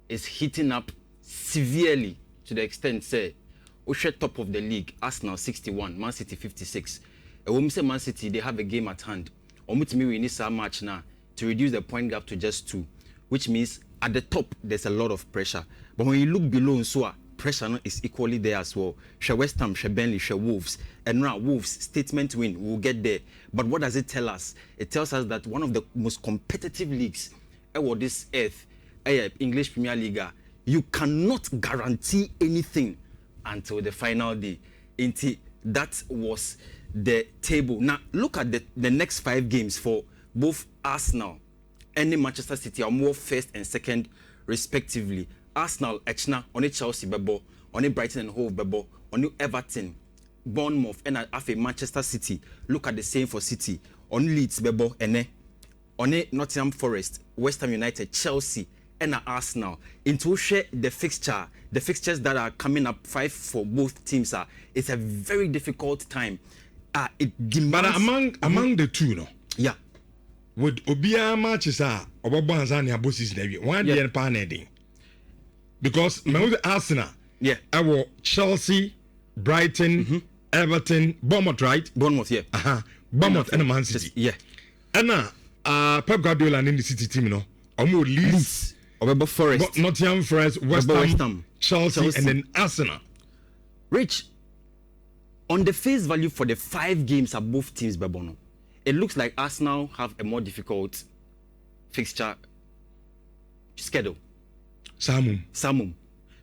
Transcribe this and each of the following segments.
is heating up severely to the extent, say, Usher top of the league, Arsenal 61, Man City 56. When we say Man City, they have a game at hand. Omutimi we need some match now to reduce the point gap to just 2, which means at the top there's a lot of pressure. But when you look below, so pressure is equally there as well. She West Ham, she Burnley, she Wolves, and now Wolves statement win. We'll get there. But what does it tell us? It tells us that one of the most competitive leagues on this earth, English Premier League, you cannot guarantee anything until the final day. That was the table. Now look at the next 5 games for both Arsenal and Manchester City are more first and second respectively. Arsenal, Echna, on Chelsea, Bebo, on Brighton and Hove, Bebo, on Everton, Bournemouth, and after Manchester City. Look at the same for City. On Leeds, Bebo, and on Nottingham Forest, West Ham United, Chelsea, and Arsenal. Into share the fixtures that are coming up 5 for both teams it's a very difficult time. It demands. But among the two, no. Yeah. Would Obia matches Obabanzania bosses Navy 1 year paneding. Because Arsenal, yeah, our Chelsea, Brighton, Everton, Bournemouth, right? Bournemouth, yeah. Bournemouth and Man City. Yeah. And Pep Guardiola and in the City team, no. Leeds, Forest, Nottingham Forest, West Ham, Chelsea, and then Arsenal. Rich, on the face value for the 5 games of both teams, Babono, it looks like Arsenal have a more difficult fixture schedule. Samum.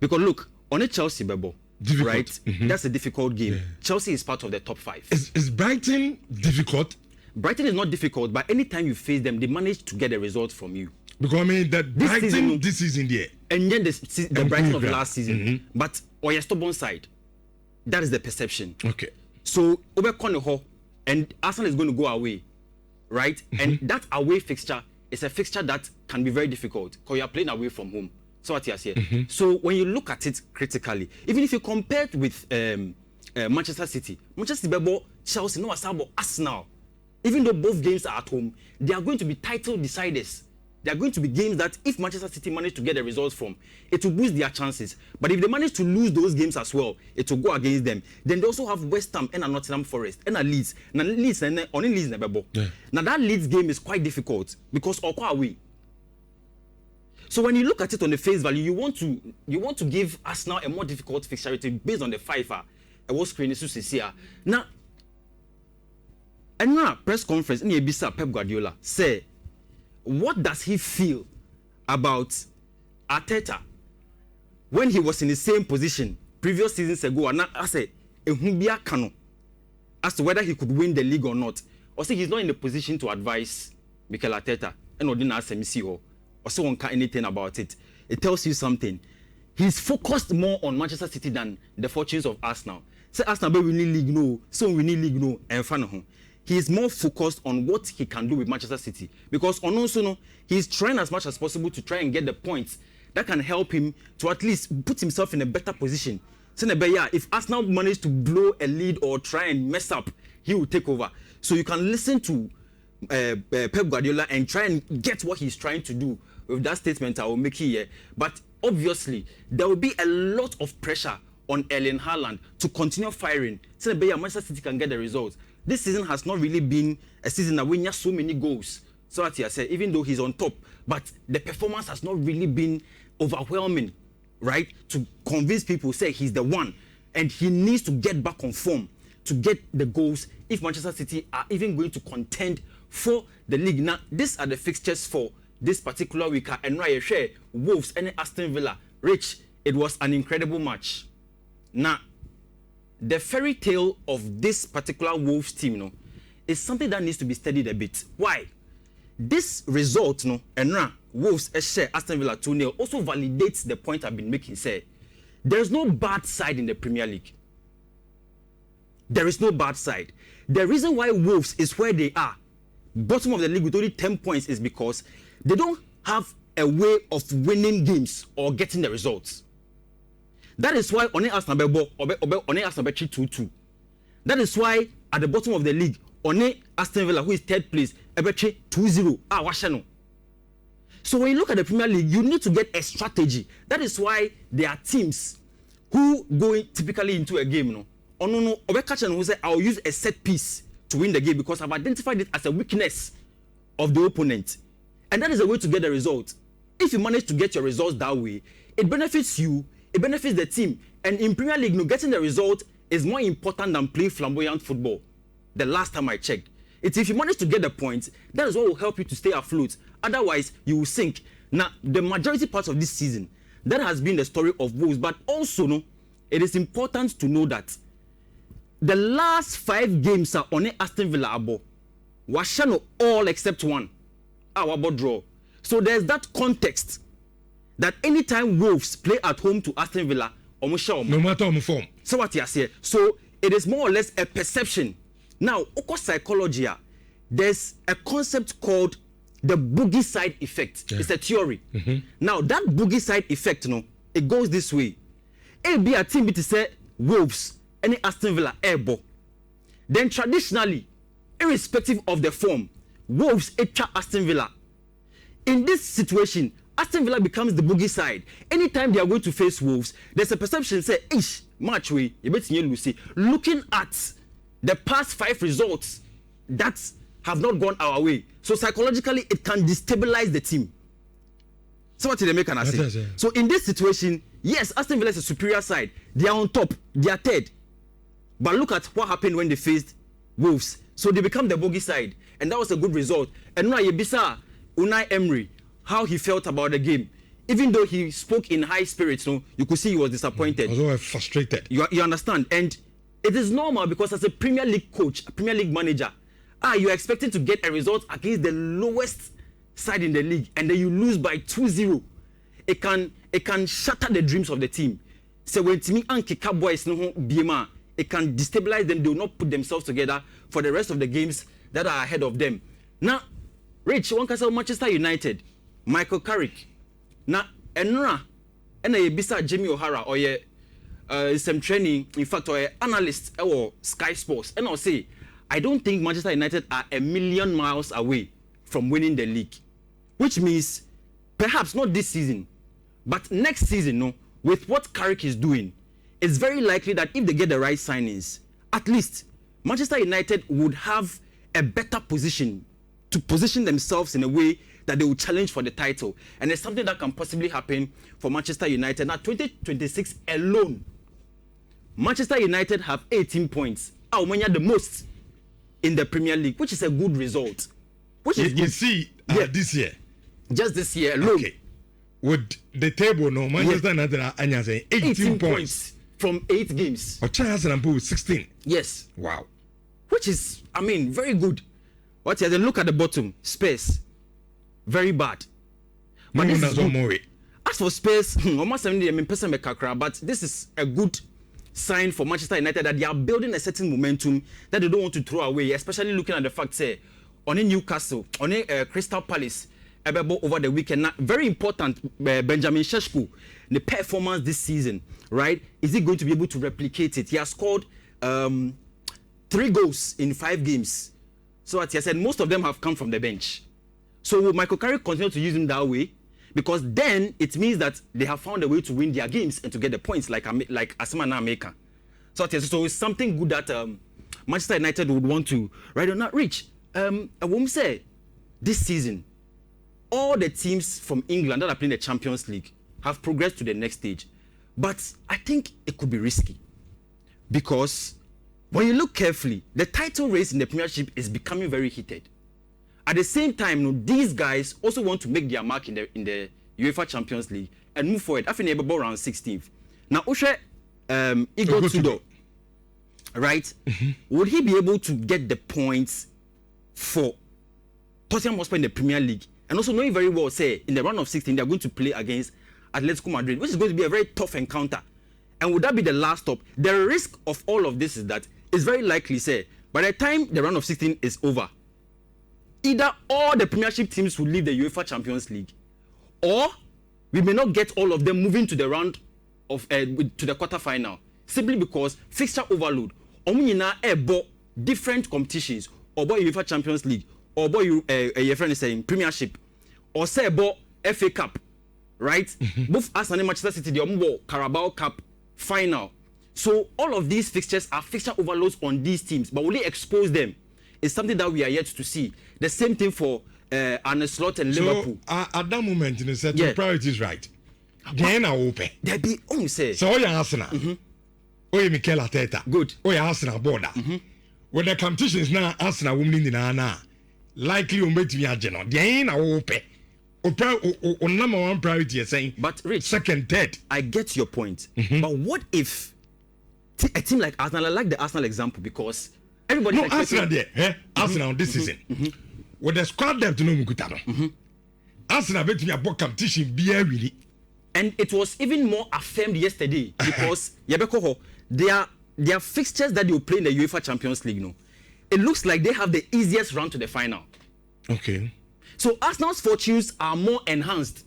Because look, on a Chelsea, Bebo, right? That's a difficult game. Yeah. Chelsea is part of the top 5. Is Brighton difficult? Brighton is not difficult, but anytime you face them, they manage to get a result from you. Because I mean that this season there. And then the Brighton of last season. But on your stubborn side, that is the perception. Okay. So Obe Koneho and Arsenal is going to go away, right? And that away fixture is a fixture that can be very difficult because you are playing away from home. So what you are saying. So when you look at it critically, even if you compare it with Manchester City, Chelsea, no Asabo, Arsenal, even though both games are at home, they are going to be title deciders. They are going to be games that if Manchester City manage to get the results from, it will boost their chances. But if they manage to lose those games as well, it will go against them. Then they also have West Ham and Nottingham Forest and Leeds. Now Leeds and only Leeds never. Now that Leeds game is quite difficult because Okwa away. So when you look at it on the face value, you want to give Arsenal a more difficult fixture based on the 5 was screen is here. Now press conference in Ebisa Pep Guardiola say, what does he feel about Arteta when he was in the same position previous seasons ago? And I say as to whether he could win the league or not. Or say he's not in the position to advise Mikel Arteta and Odina Semisiho. Or so won't care anything about it. It tells you something. He's focused more on Manchester City than the fortunes of Arsenal. Say Arsenal we need league no, so we need league no, and fan of him. He is more focused on what he can do with Manchester City because on also no, he's trying as much as possible to try and get the points that can help him to at least put himself in a better position. So if Arsenal manage to blow a lead or try and mess up, he will take over. So you can listen to Pep Guardiola and try and get what he's trying to do with that statement I will make here. But obviously, there will be a lot of pressure on Erling Haaland to continue firing. So Manchester City can get the results. This season has not really been a season that we have so many goals. So what I said, even though he's on top, but the performance has not really been overwhelming, right? To convince people, say he's the one, and he needs to get back on form to get the goals if Manchester City are even going to contend for the league. Now, these are the fixtures for this particular week. And right here, Wolves and Aston Villa. Rich, it was an incredible match. Now, the fairy tale of this particular Wolves team, is something that needs to be studied a bit. Why? This result, and Wolves share Aston Villa 2-0 also validates the point I've been making. Say, there's no bad side in the Premier League. There is no bad side. The reason why Wolves is where they are, bottom of the league with only 10 points, is because they don't have a way of winning games or getting the results. That is why One Arsenal 2-2. That is why at the bottom of the league, One Aston Villa, who is third place, 2-0. So when you look at the Premier League, you need to get a strategy. That is why there are teams who go typically into a game. No, oh no, Obekachan who say I'll use a set piece to win the game because I've identified it as a weakness of the opponent, and that is a way to get the result. If you manage to get your results that way, it benefits you, it benefits the team. And in Premier League, no, getting the result is more important than playing flamboyant football. The last time I checked, it's if you manage to get the points, that is what will help you to stay afloat. Otherwise, you will sink. Now, the majority part of this season, that has been the story of Wolves. But also, no, it is important to know that the last 5 games are on Aston Villa abo. Washano all except one. Our draw. So there's that context that anytime Wolves play at home to Aston Villa, no matter on form. So what you say? So it is more or less a perception. Now, psychology, there's a concept called the boogie side effect. It's a theory. Now, that boogie side effect, it goes this way. It be a team to say Wolves, any Aston Villa, airbo. Then traditionally, irrespective of the form, Wolves echa Aston Villa. In this situation, Aston Villa becomes the boogie side. Anytime they are going to face Wolves, there's a perception say, ish, match way, you bet you Lucy. Looking at the past 5 results that have not gone our way. So psychologically, it can destabilize the team. So what did they make an say? So in this situation, yes, Aston Villa is a superior side. They are on top. They are third. But look at what happened when they faced Wolves. So they become the bogey side. And that was a good result. And now Yebisa, Unai Emery, how he felt about the game. Even though he spoke in high spirits, you could see he was disappointed. Also frustrated. You understand? And it is normal because as a Premier League coach, a Premier League manager, you're expecting to get a result against the lowest side in the league, and then you lose by 2-0. It can shatter the dreams of the team. So when Timmy and Kika boys BMA, it can destabilize them. They will not put themselves together for the rest of the games that are ahead of them. Now, Rich, one can say Manchester United, Michael Carrick. Now, Enra, and a bisa Jimmy O'Hara or some training, in fact, or analyst or Sky Sports, and I'll say, I don't think Manchester United are a million miles away from winning the league, which means perhaps not this season, but next season, with what Carrick is doing, it's very likely that if they get the right signings, at least Manchester United would have a better position to position themselves in a way that they will challenge for the title. And it's something that can possibly happen for Manchester United. Now, 2026 alone, Manchester United have 18 points. The most in the Premier League, which is a good result. Which is you see, this year. Just this year alone. Okay. With the table, Manchester United are saying 18 points from 8 games. Or Chelsea and 16. Yes. Wow. Which is, very good. What you look at the bottom, Spurs, very bad. But this is good. As for Spurs, but this is a good sign for Manchester United that they are building a certain momentum that they don't want to throw away, especially looking at the fact, say, on a Newcastle, on a Crystal Palace, over the weekend. Now, very important, Benjamin Šeško, the performance this season, right? Is he going to be able to replicate it? He has scored 3 goals in 5 games. So as I said, most of them have come from the bench. So will Michael Carrick continue to use him that way? Because then it means that they have found a way to win their games and to get the points like Asma and America. So it's something good that Manchester United would want to right on that reach. I won't say this season, all the teams from England that are playing the Champions League have progressed to the next stage. But I think it could be risky. Because when you look carefully, the title race in the Premiership is becoming very heated. At the same time, these guys also want to make their mark in the UEFA Champions League and move forward. I think they're about around 16th. Now, Oshe Igor Tudor, right? Would he be able to get the points for Tottenham Hotspur in the Premier League? And also knowing very well, say, in the round of 16, they're going to play against Atletico Madrid, which is going to be a very tough encounter. And would that be the last stop? The risk of all of this is that it's very likely, say, by the time the round of 16 is over, either all the Premiership teams will leave the UEFA Champions League, or we may not get all of them moving to the round of to the quarterfinal, simply because fixture overload. Different competitions, or UEFA Champions League, or your friend is saying Premiership, or say FA Cup, right? Both Arsenal and Manchester City, they are Carabao Cup final. So all of these fixtures are fixture overloads on these teams, but will they expose them? It's something that we are yet to see. The same thing for Arsenal and Liverpool. At that moment, you said your priorities right. Then I open. There be say. So you Arsenal. Oh, Mikel Arteta. Good. Oh, you Arsenal border. When the competition is now Arsenal women in Anna, likely on bet me a general. Then I open. On number one priority, you're saying. But Rich, second, third. I get your point. But what if a team like Arsenal, I like the Arsenal example because everybody. No, Arsenal there. Arsenal this season. With the squad depth, no Mukutano. Arsenal bet me a book competition be really. And it was even more affirmed yesterday because their fixtures that they will play in the UEFA Champions League, it looks like they have the easiest run to the final. Okay. So Arsenal's fortunes are more enhanced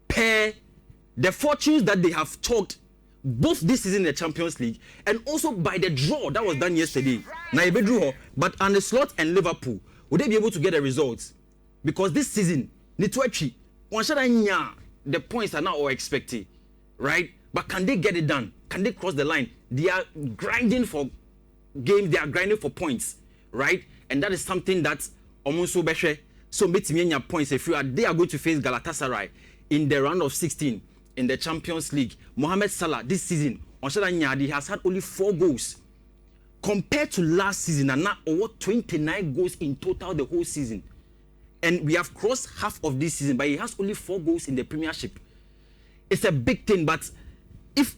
per the fortunes that they have chalked both this season in the Champions League and also by the draw that was done yesterday. But Arsenal and Liverpool, would they be able to get the results? Because this season, the points are now all expected, right? But can they get it done? Can they cross the line? They are grinding for games, they are grinding for points, right? And that is something that almost so beshe. So points if you are they are going to face Galatasaray in the round of 16 in the Champions League. Mohamed Salah this season on he has had only 4 goals compared to last season and now 29 goals in total the whole season. And we have crossed half of this season, but he has only 4 goals in the Premiership. It's a big thing, but if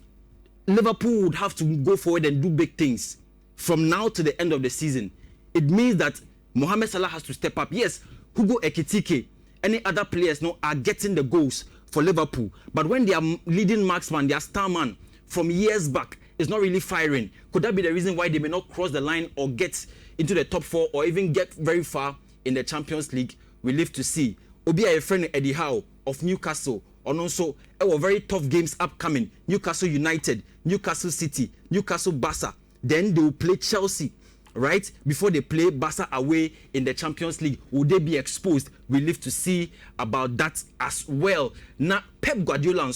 Liverpool would have to go forward and do big things from now to the end of the season, it means that Mohamed Salah has to step up. Yes, Hugo Ekitike, any other players are getting the goals for Liverpool. But when their leading marksman, their star man from years back is not really firing, could that be the reason why they may not cross the line or get into the top 4 or even get very far in the Champions League? We live to see. Obi a friend Eddie Howe of Newcastle, and also very tough games upcoming. Newcastle United, Newcastle City, Newcastle Barca. Then they will play Chelsea, right? Before they play Barca away in the Champions League. Will they be exposed? We live to see about that as well. Now, Pep Guardiola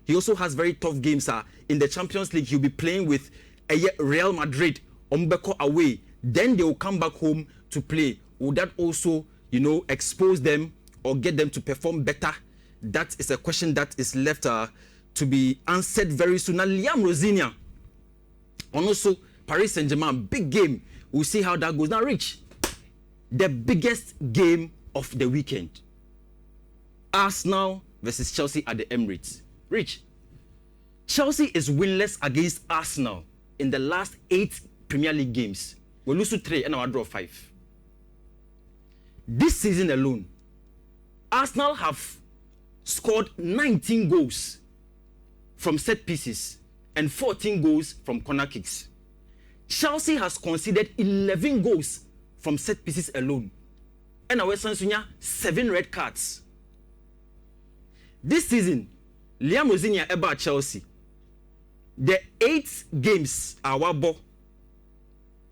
he also has very tough games in the Champions League. He'll be playing with Real Madrid, Ombeko away. Then they will come back home to play. Will that also expose them or get them to perform better? That is a question that is left to be answered very soon. Now, Liam Rosinia, and also Paris Saint-Germain, big game. We'll see how that goes. Now, Rich, the biggest game of the weekend. Arsenal versus Chelsea at the Emirates. Rich, Chelsea is winless against Arsenal in the last 8 Premier League games. We lose to 3 and our draw 5. This season alone, Arsenal have scored 19 goals from set pieces and 14 goals from corner kicks. Chelsea has conceded 11 goals from set pieces alone. And our 7 red cards. This season, Liam Rosinia about Chelsea. The 8 games are wabo.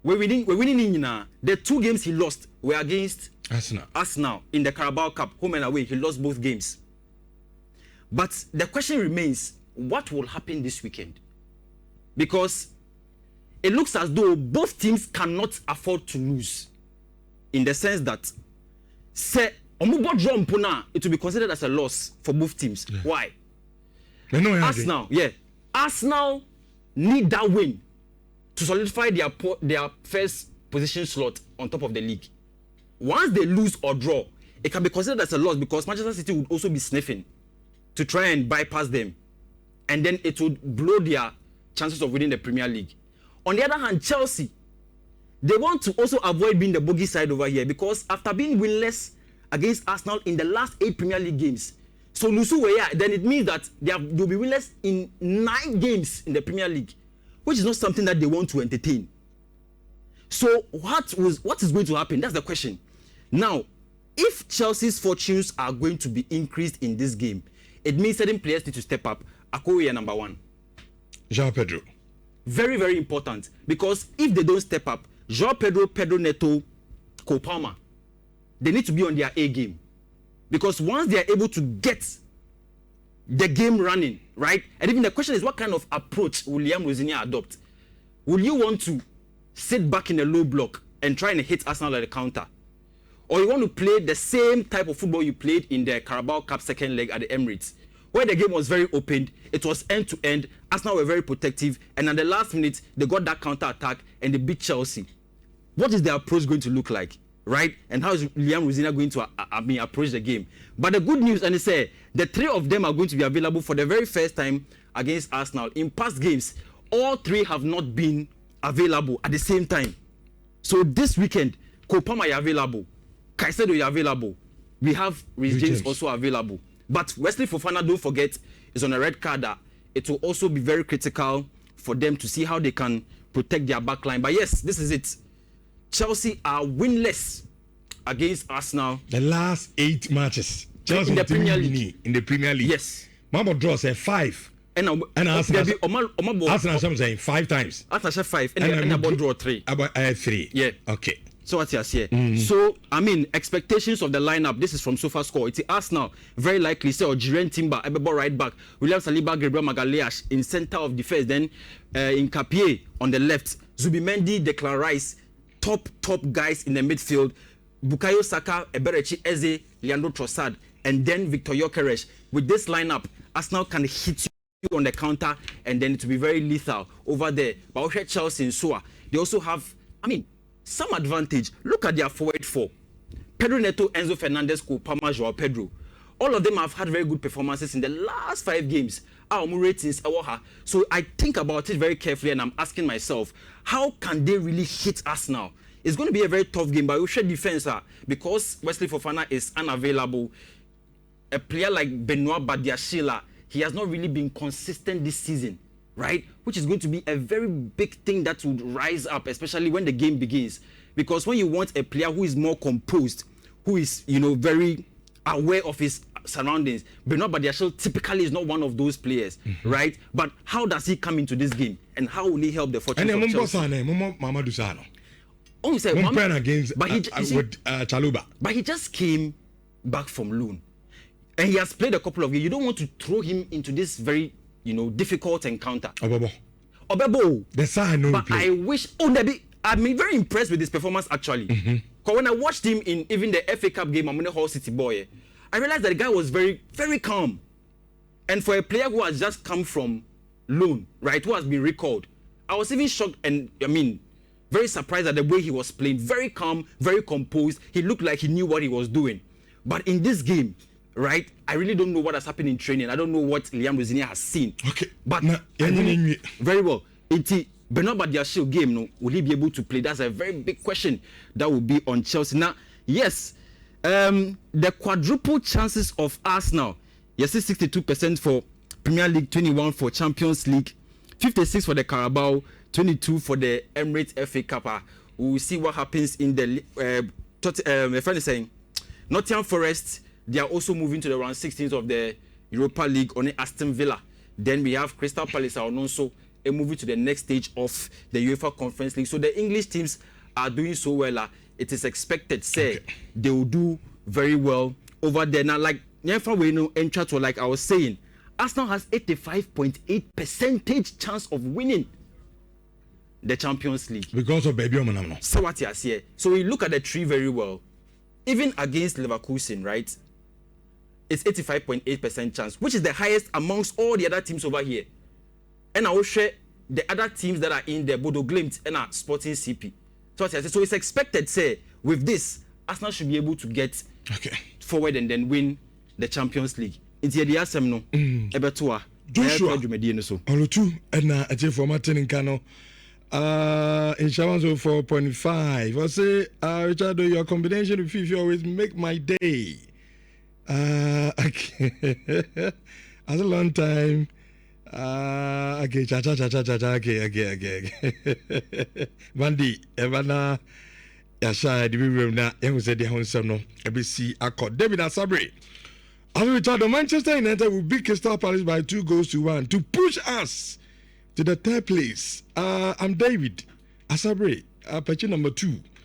We're winning in the 2 games he lost were against Arsenal in the Carabao Cup, home and away. He lost both games. But the question remains, what will happen this weekend? Because it looks as though both teams cannot afford to lose. In the sense that, say, it will be considered as a loss for both teams. Yeah. Why? Arsenal need that win to solidify their first position slot on top of the league. Once they lose or draw, it can be considered as a loss because Manchester City would also be sniffing to try and bypass them. And then it would blow their chances of winning the Premier League. On the other hand, Chelsea, they want to also avoid being the bogey side over here because after being winless against Arsenal in the last 8 Premier League games, so then it means that they'll be winless in 9 games in the Premier League, which is not something that they want to entertain. So what is going to happen? That's the question. Now, if Chelsea's fortunes are going to be increased in this game, it means certain players need to step up. Akowe number 1. João Pedro. Very, very important. Because if they don't step up, João Pedro, Pedro Neto, Cole Palmer, they need to be on their A game. Because once they are able to get the game running, right? And even the question is, what kind of approach will Liam Rosinia adopt? Will you want to sit back in a low block and try and hit Arsenal at the counter? Or you want to play the same type of football you played in the Carabao Cup second leg at the Emirates, where the game was very open, it was end to end, Arsenal were very protective, and at the last minute, they got that counter attack and they beat Chelsea. What is their approach going to look like, right? And how is Liam Rosinia going to approach the game? But the good news, and they say, the three of them are going to be available for the very first time against Arsenal. In past games, all three have not been available at the same time. So this weekend, Kopama is available, Caicedo is available, we have Reece James also available. But Wesley Fofana, don't forget, is on a red card. It will also be very critical for them to see how they can protect their back line. But yes, this is it. Chelsea are winless against Arsenal. The last 8 matches. Chelsea in the Premier League. In the Premier League. Yes. Mama draw say 5. And Arsenal saying 5 times. Arsenal 5. And about draw 3. About 3. Yeah. Okay. So what you say? So I mean, expectations of the lineup. This is from SofaScore. It's Arsenal very likely say Jiren Timber, Ebebo right back, William Saliba, Gabriel Magalhaes in center of defense. Then in Kapie on the left, Zubimendi, Declan Rice, top guys in the midfield. Bukayo Saka, Eberechi Eze, Leandro Trossard, and then Victor Gyökeres. With this lineup, Arsenal can hit you on the counter, and then it will be very lethal over there. But also Chelsea and Soa, they also have, I mean, some advantage. Look at their forward four: Pedro Neto, Enzo Fernandez, Kopama, Joao Pedro. All of them have had very good performances in the last 5 games. Our ratings, so I think about it very carefully, and I'm asking myself, how can they really hit us now? It's going to be a very tough game, but we should defense because Wesley Fofana is unavailable. A player like Benoit Badiashile, he has not really been consistent this season, right? Which is going to be a very big thing that would rise up, especially when the game begins. Because when you want a player who is more composed, who is, very aware of his surroundings, Benoit Badiashile typically is not one of those players, right? But how does he come into this game, and how will he help the fortunes of Chelsea? Oh, say, against with Chaluba. But he just came back from loan, and he has played a couple of games. You don't want to throw him into this very, difficult encounter. Obebo. The side no But play. I wish. I'm very impressed with his performance actually. Because when I watched him in even the FA Cup game, I'm in the Hull City boy. I realized that the guy was very, very calm, and for a player who has just come from loan, right, who has been recalled, I was even shocked and very surprised at the way he was playing. Very calm, very composed. He looked like he knew what he was doing. But in this game, right, I really don't know what has happened in training. I don't know what Liam Rosinia has seen. Okay. But very well. Benoit Badiashile game, no, will he be able to play? That's a very big question that will be on Chelsea. Now, yes, the quadruple chances of Arsenal, yes, 62% for Premier League, 21 for Champions League, 56 for the Carabao, 22 for the Emirates FA Cup. We will see what happens in the my friend is saying Nottingham Forest, they are also moving to the round 16th of the Europa League on Aston Villa. Then we have Crystal Palace are also moving to the next stage of the UEFA Conference League. So the English teams are doing so well. It is expected, say, they will do very well over there. Now, like I was saying, Arsenal has 85.8% chance of winning the Champions League. Because of Baby Omanamno. So what you see? So we look at the tree very well. Even against Leverkusen, right? It's 85.8% chance, which is the highest amongst all the other teams over here. And I will share the other teams that are in there, Bodo Glimt and Sporting CP. So what you see? So it's expected, say, with this, Arsenal should be able to get forward and then win the Champions League. It's the ASM no. Ebetua. Joshua. Olutu and a formatting in Kano. In Shawan's 4.5. I say, Richard, your combination with FIFA always make my day. Okay. As a long time. Okay, okay. Bandi, Evana, Yasha, the room now, and said the house no, ABC, Accord, David Asabre. As we talk, Manchester United will beat Crystal Palace by 2-1 to push us to the 3rd place. I'm David Asabre, patch number 2.